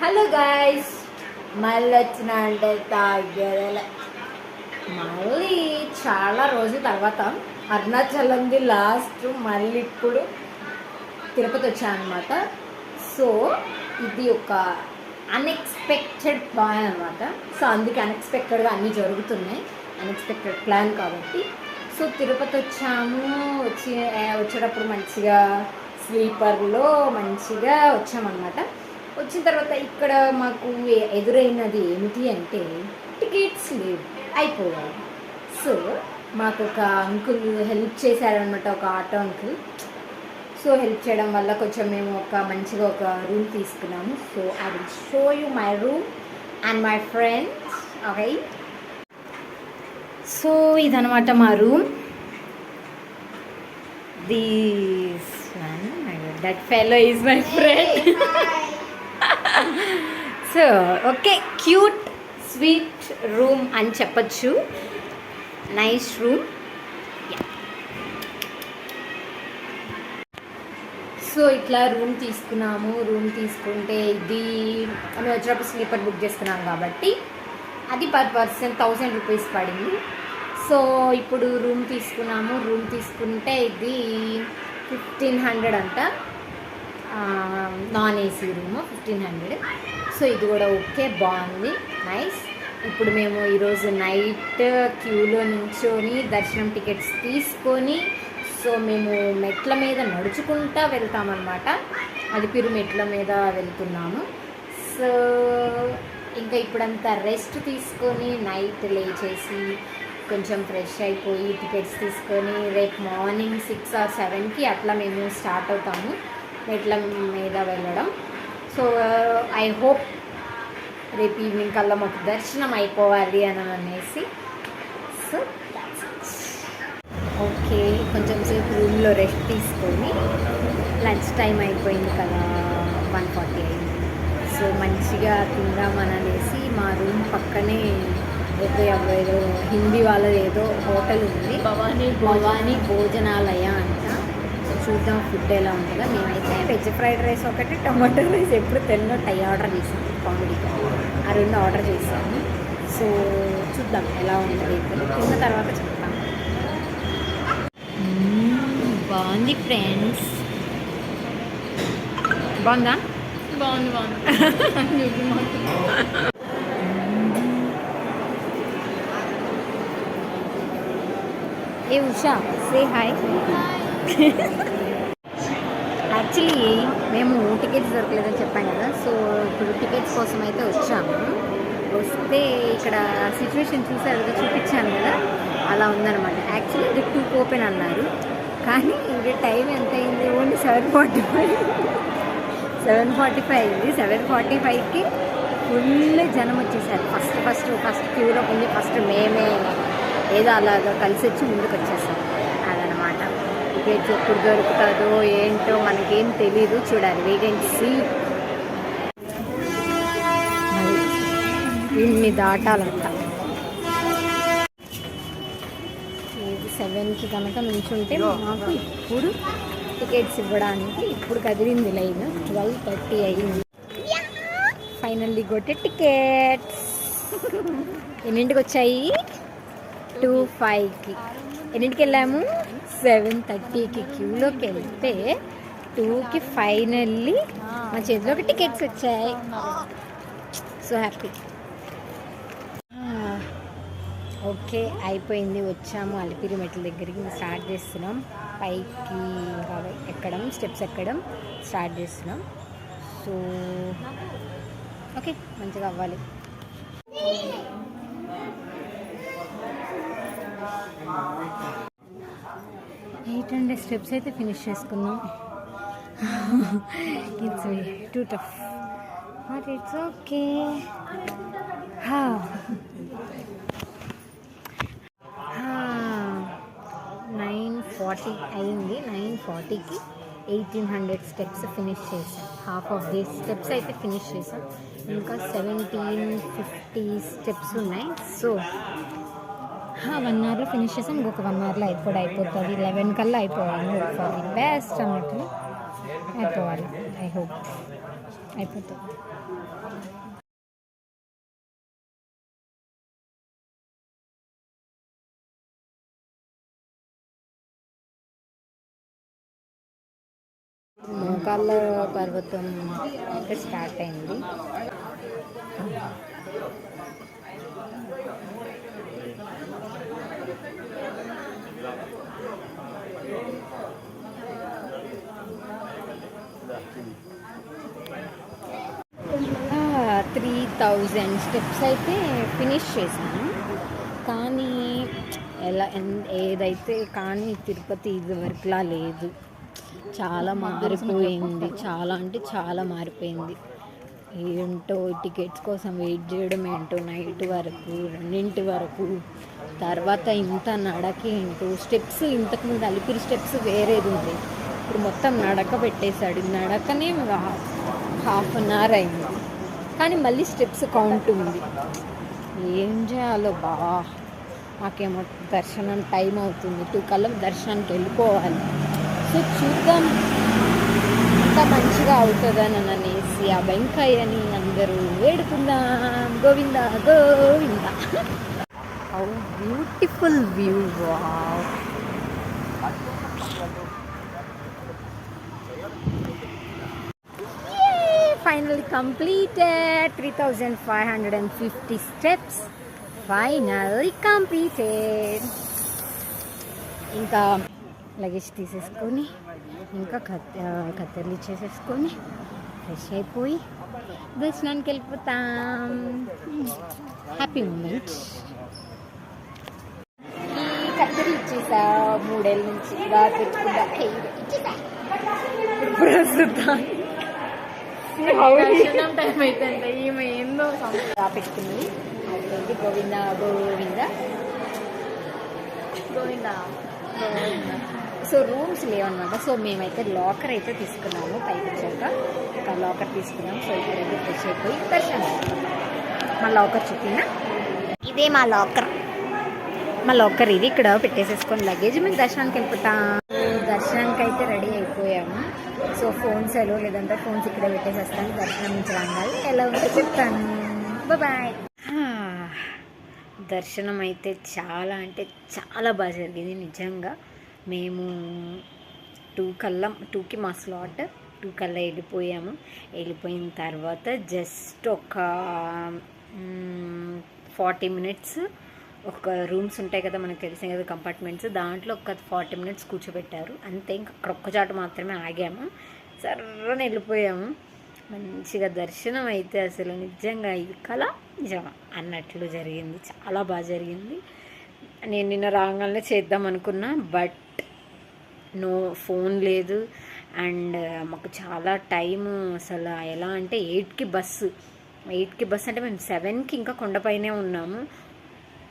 Hello guys, మళ్ళీ వచ్చిన అంటే తాగేదలే. మళ్ళీ చాలా రోజుల తర్వాత అరుణాచలంది లాస్ట్, మళ్ళీ ఇప్పుడు తిరుపతి వచ్చానమాట. సో ఇది ఒక అన్ఎక్స్పెక్టెడ్ ప్లాన్ అనమాట. సో అందుకే అన్ఎక్స్పెక్టెడ్గా అన్నీ జరుగుతున్నాయి. అన్ఎక్స్పెక్టెడ్ ప్లాన్ కాబట్టి సో తిరుపతి వచ్చాము. వచ్చేటప్పుడు మంచిగా స్లీపర్లో మంచిగా వచ్చామన్నమాట. వచ్చిన తర్వాత ఇక్కడ మాకు ఎదురైనది ఏమిటి అంటే టికెట్స్ లేవు, అయిపోయాయి. సో మాకు ఒక అంకుల్ హెల్ప్ చేశారనమాట, ఒక ఆటో అంకుల్. సో హెల్ప్ చేయడం వల్ల కొంచెం మేము మంచిగా ఒక రూమ్ తీసుకున్నాము. So I will show you my room and my friends. Okay, so ఇదనమాట మా room. This one, that fellow is my friend. So okay, cute sweet room అని చెప్పచ్చు. Nice room. సో ఇట్లా రూమ్ తీసుకున్నాము. రూమ్ తీసుకుంటే ఇది మేము వచ్చినప్పుడు స్లీపర్ బుక్ చేసుకున్నాం కాబట్టి అది పర్ పర్సన్ 1000 రూపీస్ పడింది. సో ఇప్పుడు రూమ్ తీసుకున్నాము. రూమ్ తీసుకుంటే ఇది 1500 అంట. Non AC room 1500. సో ఇది కూడా ఓకే, బాగుంది, నైస్. ఇప్పుడు మేము ఈరోజు నైట్ క్యూలో నించొని దర్శనం టికెట్స్ తీసుకొని సో మేము మెట్ల మీద నడుచుకుంటా వెళ్తామన్నమాట. అలిపిరి మెట్ల మీద వెళ్తున్నాము. సో ఇంకా ఇప్పుడంతా రెస్ట్ తీసుకొని నైట్ లేచేసి కొంచెం ఫ్రెష్ అయిపోయి టికెట్స్ తీసుకొని రేపు మార్నింగ్ 6 or 7కి అట్లా మేము స్టార్ట్ అవుతాము మెట్ల మీద వెళ్ళడం. సో ఐ హోప్ రేపు ఈవినింగ్ కల్లా మాకు దర్శనం అయిపోవాలి అని అనేసి. సో ఓకే, కొంచెం సేపు రూమ్లో రెస్ట్ తీసుకొని లంచ్ టైం అయిపోయింది కదా, 1:40 అయింది. సో మంచిగా తిందామని అనేసి మా రూమ్ పక్కనే ఏదో హిందీ వాళ్ళది ఏదో హోటల్ ఉంది, భవానీ భోజనాలయ అంట. చూద్దాం ఫుడ్ ఎలా ఉంటుందో. మేమైతే వెజ్ ఫ్రైడ్ రైస్ ఒకటి, టమాటో రైస్ ఎప్పుడు తెల్లో ఆర్డర్ చేసాము. కామెడీగా ఆ 2 ఆర్డర్ చేసాము. సో చూద్దాం ఎలా ఉంటుంది. తిన్న తర్వాత చెప్తాము. బాగుంది ఫ్రెండ్స్, బాగుందా? బాగుంది. ఏ ఉషా, సే హాయ్. యాక్చువల్లీ మేము టికెట్స్ దొరకలేదని చెప్పాం కదా. సో ఇప్పుడు టికెట్స్ కోసం అయితే వచ్చాము. వస్తే ఇక్కడ సిచ్యువేషన్ చూసారు కదా, చూపించాను కదా, అలా ఉందన్నమాట. యాక్చువల్లీ ఇది 2 ఓపెన్ అన్నారు, కానీ ఇంకా టైం ఎంత అయింది? ఓన్లీ 7:45 అయింది. 7:45కి ఫుల్ జనం వచ్చేసారు. ఫస్ట్ క్యూలో ఉంది. ఫస్ట్ మేమే ఏదో అలాగా కలిసి వచ్చి ముందుకు వచ్చేసాం. అదనమాట. టికెట్స్ ఎప్పుడు దొరుకుతుందో ఏంటో మనకేం తెలీదు, చూడాలి, వెయిట్ అండ్ సీ. ఇన్ని దాటాలంట. 7కి కనుక నుంచుంటే మాకు ఇప్పుడు టికెట్స్ ఇవ్వడానికి ఇప్పుడు కదిలింది లైన్. 12:30 అయింది. Finally got the tickets. ఎన్నింటికి వచ్చాయి? 2:05కి. ఎన్నింటికి వెళ్ళాము? 7:30కి. క్యూలోకి వెళ్తే 2కి ఫైనల్లీ మా చేతిలోకి టికెట్స్ వచ్చాయి. So happy. ఓకే, అయిపోయింది. వచ్చాము అలిపిరి మెట్ల దగ్గరికి. స్టార్ట్ చేస్తున్నాం. పైకి ఎక్కడం, స్టెప్స్ ఎక్కడం స్టార్ట్ చేస్తున్నాం. సో ఓకే, మంచిగా అవ్వాలి. 800 స్టెప్స్ అయితే ఫినిష్ చేసుకున్నాం. It's two tough but it's okay. 9:40 అయింది. 9:40కి 1800 స్టెప్స్ ఫినిష్ చేసాం. హాఫ్ ఆఫ్ ది స్టెప్స్ అయితే ఫినిష్ చేసాం. ఇంకా 1750 స్టెప్స్ ఉన్నాయి. సో 1 అవర్లో ఫినిష్ చేసాం. ఇంకొక 1 అవర్లో అయిపోతుంది. 11 కల్లా అయిపోవాలి. ఫర్ ది బెస్ట్ అన్నట్లు అయిపోవాలి. I hope. అయిపోతుంది. మోకాళ్ళ పర్వతం అయితే స్టార్ట్ అయింది. ఆ, 3000 స్టెప్స్ అయితే ఫినిష్ చేశాను. కానీ ఏదైతే కానీ తిరుపతి ఇది వరకులా లేదు, చాలా మారిపోయింది. చాలా అంటే చాలా మారిపోయింది. ఏంటో టికెట్స్ కోసం వెయిట్ చేయడం ఏంటో నైట్ వరకు 2 వరకు, తర్వాత ఇంత నడక ఏంటో. స్టెప్స్ ఇంతకుముందు అలిపిరి స్టెప్స్ వేరేది ఉంది, ఇప్పుడు మొత్తం నడక పెట్టేశాడు. నడకనే ½ అన్ అవర్ అయింది, కానీ మళ్ళీ స్టెప్స్ కౌంట్ ఉంది. ఏం చేయాలో మాకేమో దర్శనం టైం అవుతుంది, 2 కల్లా దర్శనానికి వెళ్ళిపోవాలి. సో చూద్దాం ఎంత మంచిగా అవుతుందని అనేసి ఆ వెంకయ్యని అందరూ వేడుకుందాం. Govinda Govinda. How beautiful view. Wow. Finally completed 3550 steps. Finally completed. ఇంకా లగేజ్ తీసేసుకొని ఇంకా కత్తెర్లు ఇచ్చేసేసుకొని ఫ్రెష్ అయిపోయి దర్శనానికి వెళ్ళిపోతాం. Happy moment. ఈ కత్తెర్లు ఇచ్చేసా 3 ఏళ్ళ నుంచి బాగా పెట్టుకుంటా. ప్రస్తుతం టైం అయితే ఈమె ఏందో పెట్టుకున్నది. అదేంటి గోవింద గోవింద గోవింద గోవింద. సో రూమ్స్ లేవన్నమాట. సో మేమైతే లాకర్ అయితే తీసుకున్నాము. పైకి వచ్చాక ఒక లాకర్ తీసుకున్నాము. సో ఇక్కడైతే ఫ్రెష్ అయిపోయి దర్శనం. మా లాకర్ చూపినా, ఇదే మా లాకర్. మా లాకర్ ఇది ఇక్కడ పెట్టేసేసుకొని లగేజ్ మేము దర్శనానికి వెళ్ళిపోతాం. దర్శనానికి అయితే రెడీ అయిపోయాము. సో ఫోన్స్ లేదంటే ఫోన్స్ ఇక్కడ పెట్టేసేస్తాను. దర్శనం నుంచి రాగాలి ఎలా ఉందో చెప్తాను. బాయ్. దర్శనం అయితే చాలా అంటే చాలా బాగా జరిగింది నిజంగా. మేము 2కి మా స్లాట్ 2 కల్లా వెళ్ళిపోయాము. వెళ్ళిపోయిన తర్వాత జస్ట్ ఒక 40 మినిట్స్ ఒక రూమ్స్ ఉంటాయి కదా, మనకు తెలిసే కదా కంపార్ట్మెంట్స్, దాంట్లో ఒక 40 మినిట్స్ కూర్చోబెట్టారు అంతే. ఇంకా అక్కడ ఒక్కచాటు మాత్రమే ఆగాము. సర్రని వెళ్ళిపోయాము. మంచిగా దర్శనం అయితే అసలు నిజంగా ఇది కళ నిజమా అన్నట్లు జరిగింది. చాలా బాగా జరిగింది. నేను నిన్న రాగానే చేద్దాం అనుకున్నా, బట్ నో, ఫోన్ లేదు. అండ్ మాకు చాలా టైము అసలు ఎలా అంటే 8కి బస్సు అంటే మేము 7కి ఇంకా కొండపైనే ఉన్నాము.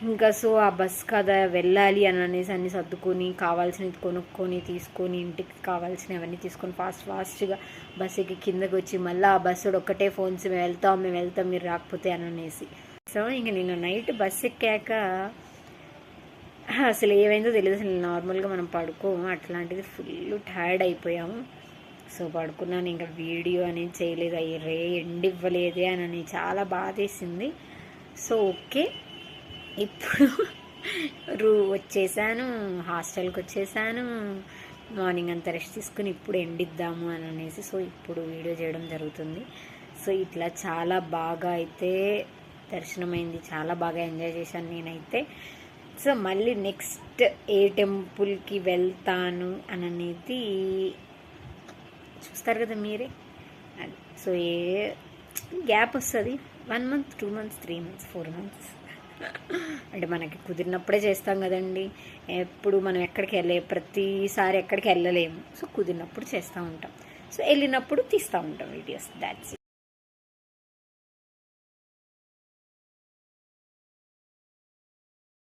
ఇంకా సో ఆ బస్ కదా వెళ్ళాలి అని అనేసి అన్నీ సర్దుకొని కావాల్సినవి కొనుక్కొని తీసుకొని ఇంటికి కావాల్సినవన్నీ తీసుకొని ఫాస్ట్గా బస్ ఎక్కి కిందకి వచ్చి మళ్ళీ ఆ బస్సుడు ఒక్కటే ఫోన్స్ మేము వెళ్తాం మీరు రాకపోతే అని అనేసి. సో ఇంక నేను నైట్ బస్ ఎక్కాక అసలు ఏమైందో తెలియదు. అసలు నార్మల్గా మనం పడుకోము, అట్లాంటిది ఫుల్ టైర్డ్ అయిపోయాము. సో పడుకున్నాను. ఇంకా వీడియో అనేది చేయలేదు. అయ్యే ఎండ్ ఇవ్వలేదే అని చాలా బాధేసింది. సో ఓకే, ఇప్పుడు వచ్చేసాను, హాస్టల్కి వచ్చేసాను. మార్నింగ్ అంతా రెస్ట్ తీసుకుని ఇప్పుడు ఎండిద్దాము అని అనేసి సో ఇప్పుడు వీడియో చేయడం జరుగుతుంది. సో ఇట్లా చాలా బాగా అయితే దర్శనమైంది, చాలా బాగా ఎంజాయ్ చేశాను నేనైతే. సో మళ్ళీ నెక్స్ట్ ఏ టెంపుల్కి వెళ్తాను అని అనేది చూస్తారు కదా మీరే. సో ఏ గ్యాప్ వస్తుంది, 1 మంత్ 2 మంత్స్ 3 మంత్స్ 4 మంత్స్ అంటే మనకి కుదిరినప్పుడే చేస్తాం కదండి. ఎప్పుడు మనం ప్రతిసారి ఎక్కడికి వెళ్ళలేము. సో కుదిరినప్పుడు చేస్తూ ఉంటాం. సో వెళ్ళినప్పుడు తీస్తూ ఉంటాం వీడియోస్. దాట్స్